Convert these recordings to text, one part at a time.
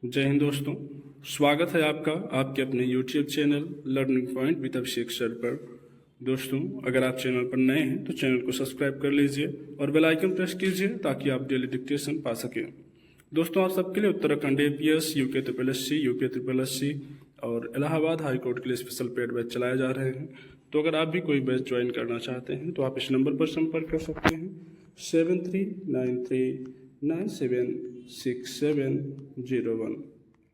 जय हिंद दोस्तों, स्वागत है आपका आपके अपने YouTube channel learning point with Abhishek sir पर। दोस्तों, अगर आप चैनल पर नए हैं तो चैनल को सब्सक्राइब कर लीजिए और बेल आइकन प्रेस कीजिए ताकि आप डेली डिक्टेशन पा सकें। दोस्तों, आप सबके लिए Uttarakhand APS, UK SSC, UK SSC और इलाहाबाद हाई कोर्ट के लिए स्पेशल पेड बैच चलाए जा रहे हैं। तो अगर आप भी कोई बैच ज्वाइन करना चाहते हैं तो आप इस नंबर पर संपर्क कर सकते हैं 7393976701।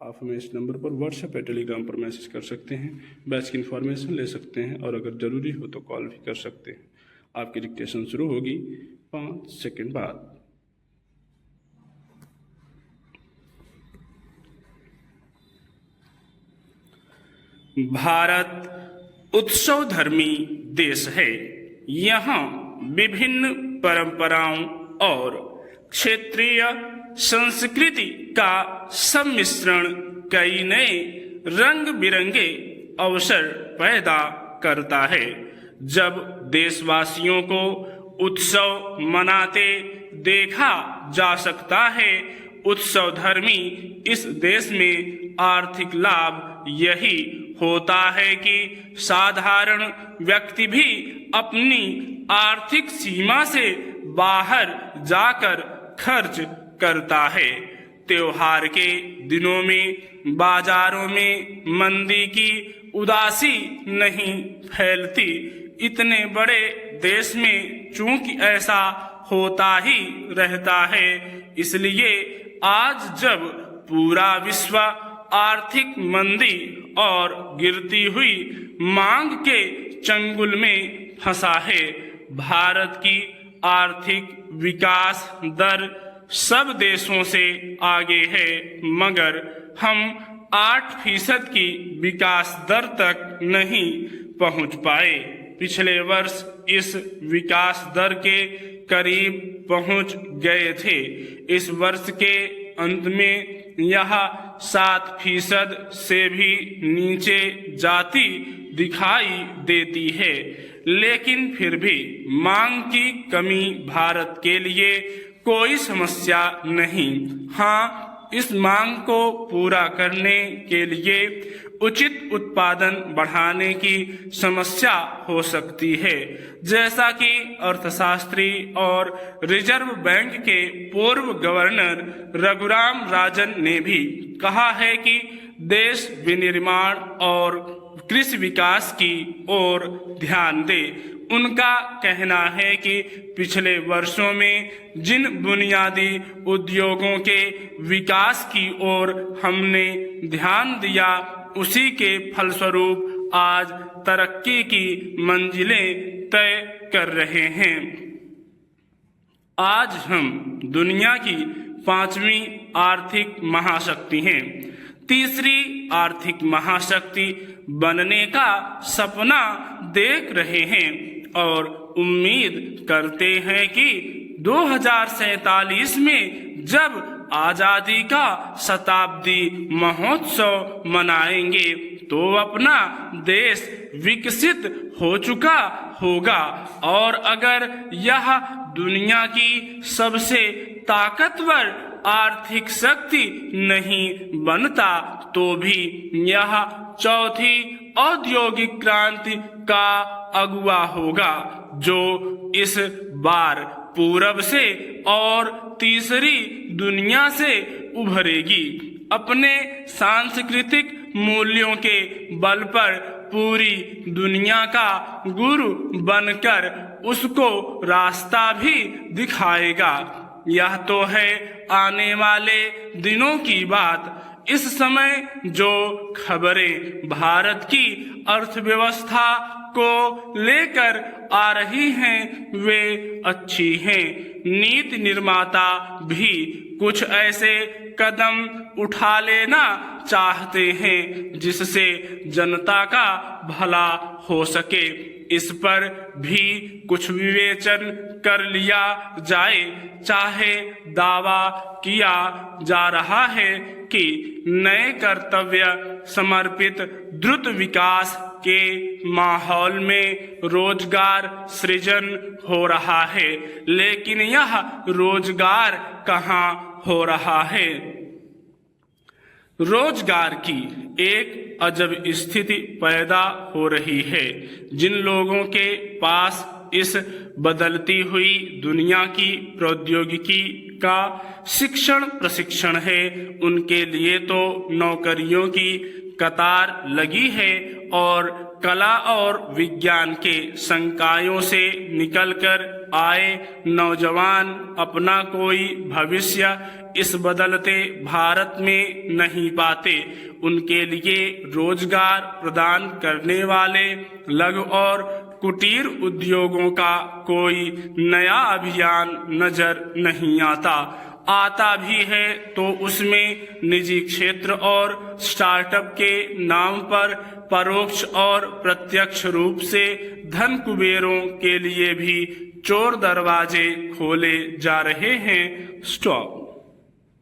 आप हमें इस नंबर पर व्हाट्सएप या टेलीग्राम पर मैसेज कर सकते हैं, बैच की इन्फॉर्मेशन ले सकते हैं और अगर ज़रूरी हो तो कॉल भी कर सकते हैं। आपकी डिक्टेशन शुरू होगी 5 सेकंड बाद। भारत उत्सव धर्मी देश है। यहाँ विभिन्न परंपराओं और क्षेत्रीय संस्कृति का सम्मिश्रण कई नए रंग बिरंगे अवसर पैदा करता है। जब देशवासियों को उत्सव मनाते देखा जा सकता है, उत्सव धर्मी इस देश में आर्थिक लाभ यही होता है कि साधारण व्यक्ति भी अपनी आर्थिक सीमा से बाहर जाकर खर्च करता है। त्योहार के दिनों में बाजारों में मंदी की उदासी नहीं फैलती। इतने बड़े देश में चूंकि ऐसा होता ही रहता है, इसलिए आज जब पूरा विश्व आर्थिक मंदी और गिरती हुई मांग के चंगुल में फंसा है, भारत की आर्थिक विकास दर सब देशों से आगे है, मगर हम 8% की विकास दर तक नहीं पहुंच पाए। पिछले वर्ष इस विकास दर के करीब पहुंच गए थे। इस वर्ष के अंत में यह 7% से भी नीचे जाती दिखाई देती है, लेकिन फिर भी मांग की कमी भारत के लिए कोई समस्या नहीं। हाँ, इस मांग को पूरा करने के लिए उचित उत्पादन बढ़ाने की समस्या हो सकती है, जैसा कि अर्थशास्त्री और रिजर्व बैंक के पूर्व गवर्नर रघुराम राजन ने भी कहा है कि देश विनिर्माण और कृषि विकास की ओर ध्यान दे। उनका कहना है कि पिछले वर्षों में जिन बुनियादी उद्योगों के विकास की ओर हमने ध्यान दिया, उसी के फलस्वरूप आज तरक्की की मंजिलें तय कर रहे हैं। आज हम दुनिया की 5वीं आर्थिक महाशक्ति हैं। तीसरी आर्थिक महाशक्ति बनने का सपना देख रहे हैं और उम्मीद करते हैं कि 2047 में जब आजादी का शताब्दी महोत्सव मनाएंगे तो अपना देश विकसित हो चुका होगा, और अगर यह दुनिया की सबसे ताकतवर आर्थिक शक्ति नहीं बनता तो भी यह चौथी औद्योगिक क्रांति का अगुवा होगा, जो इस बार पूरब से और तीसरी दुनिया से उभरेगी। अपने सांस्कृतिक मूल्यों के बल पर पूरी दुनिया का गुरु बनकर उसको रास्ता भी दिखाएगा। यह तो है आने वाले दिनों की बात। इस समय जो खबरें भारत की अर्थव्यवस्था को लेकर आ रही हैं वे अच्छी हैं। नीति निर्माता भी कुछ ऐसे कदम उठा लेना चाहते हैं जिससे जनता का भला हो सके। इस पर भी कुछ विवेचन कर लिया जाए। चाहे दावा किया जा रहा है कि नए कर्तव्य समर्पित द्रुत विकास के माहौल में रोजगार सृजन हो रहा है, लेकिन यह रोजगार कहाँ हो रहा है? रोजगार की एक अजब स्थिति पैदा हो रही है। जिन लोगों के पास इस बदलती हुई दुनिया की प्रौद्योगिकी का शिक्षण प्रशिक्षण है, उनके लिए तो नौकरियों की कतार लगी है और कला और विज्ञान के संकायों से निकलकर आए नौजवान अपना कोई भविष्य इस बदलते भारत में नहीं पाते। उनके लिए रोजगार प्रदान करने वाले लघु और कुटीर उद्योगों का कोई नया अभियान नजर नहीं आता भी है तो उसमें निजी क्षेत्र और स्टार्टअप के नाम पर परोक्ष और प्रत्यक्ष रूप से धन कुबेरों के लिए भी चोर दरवाजे खोले जा रहे हैं। स्टॉप।